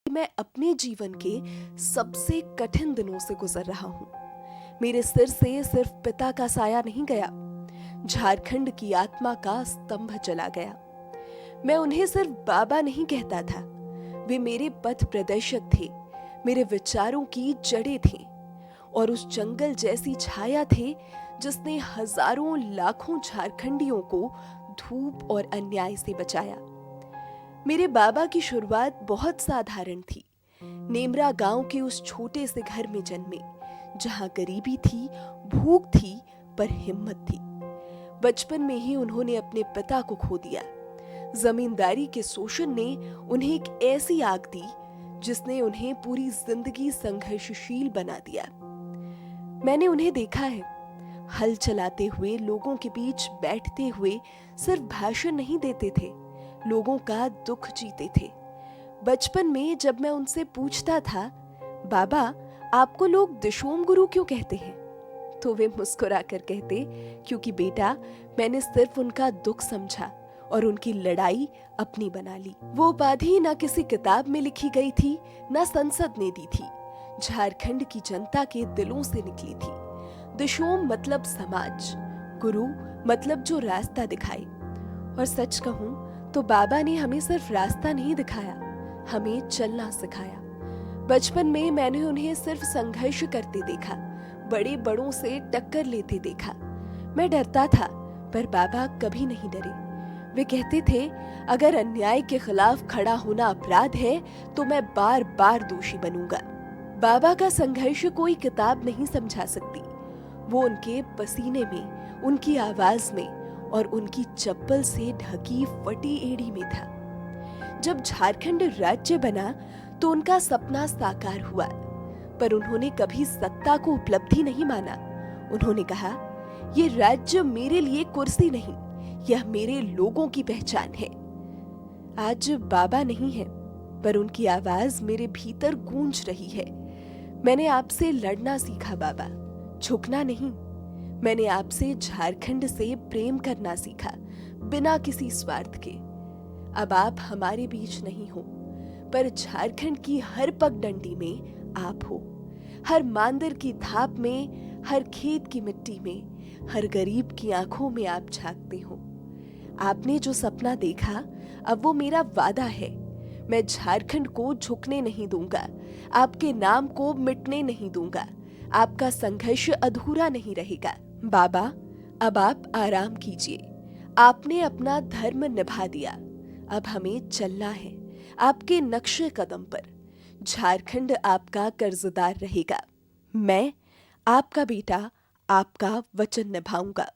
मैं अपने जीवन के सबसे कठिन दिनों से गुजर रहा हूँ। मेरे सिर से सिर्फ पिता का साया नहीं गया, झारखंड की आत्मा का स्तंभ चला गया। मैं उन्हें सिर्फ बाबा नहीं कहता था, वे मेरे पथ प्रदर्शक थे, मेरे विचारों की जड़ें थीं और उस जंगल जैसी छाया थे जिसने हजारों लाखों झारखंडियों को धूप और अन्याय से बचाया। मेरे बाबा की शुरुआत बहुत साधारण थी। नेमरा गांव के उस छोटे से घर में जन्मे, जहां गरीबी थी, भूख थी, पर हिम्मत थी। बचपन में ही उन्होंने अपने पिता को खो दिया। जमींदारी के शोषण ने उन्हें एक ऐसी आग दी जिसने उन्हें पूरी जिंदगी संघर्षशील बना दिया। मैंने उन्हें देखा है, हल चलाते हुए, लोगों के बीच बैठते हुए सिर्फ भाषण नहीं देते थे, लोगों का दुख जीते थे। बचपन में जब मैं उनसे पूछता था, बाबा आपको लोग दिशोम गुरु क्यों कहते हैं, तो वे मुस्कुराकर कहते, क्योंकि बेटा मैंने सिर्फ उनका दुख समझा और उनकी लड़ाई अपनी बना ली। वो उपाधि ना किसी किताब में लिखी गई थी, ना संसद ने दी थी, झारखंड की जनता के दिलों से निकली थी। दिशोम मतलब समाज, गुरु मतलब जो रास्ता दिखाए। और सच कहूं तो बाबा ने हमें सिर्फ रास्ता नहीं दिखाया, हमें चलना सिखाया। बचपन में मैंने उन्हें सिर्फ संघर्ष करते देखा, बड़े बड़ों से टक्कर लेते देखा। मैं डरता था, पर बाबा कभी नहीं डरे। वे कहते थे, अगर अन्याय के खिलाफ खड़ा होना अपराध है तो मैं बार बार दोषी बनूंगा। बाबा का संघर्ष कोई किताब नहीं समझा सकती, वो उनके पसीने में, उनकी आवाज में और उनकी चप्पल से ढकी फटी एड़ी में था। जब झारखंड राज्य बना तो उनका सपना साकार हुआ, पर उन्होंने कभी सत्ता को उपलब्धि नहीं माना। उन्होंने कहा, ये राज्य मेरे लिए कुर्सी नहीं, यह मेरे लोगों की पहचान है। आज बाबा नहीं है, पर उनकी आवाज मेरे भीतर गूंज रही है। मैंने आपसे लड़ना सीखा बाबा, झुकना नहीं। मैंने आपसे झारखंड से प्रेम करना सीखा, बिना किसी स्वार्थ के। अब आप हमारे बीच नहीं हो, पर झारखंड की हर पगडंडी में आप हो। हर मांदर की थाप में, हर खेत की मिट्टी में, हर गरीब की आंखों में आप झांकते हो। आपने जो सपना देखा, अब वो मेरा वादा है। मैं झारखंड को झुकने नहीं दूंगा, आपके नाम को मिटने नहीं दूंगा, आपका संघर्ष अधूरा नहीं रहेगा। बाबा, अब आप आराम कीजिए, आपने अपना धर्म निभा दिया, अब हमें चलना है आपके नक्शे कदम पर। झारखंड आपका कर्जदार रहेगा। मैं, आपका बेटा, आपका वचन निभाऊंगा।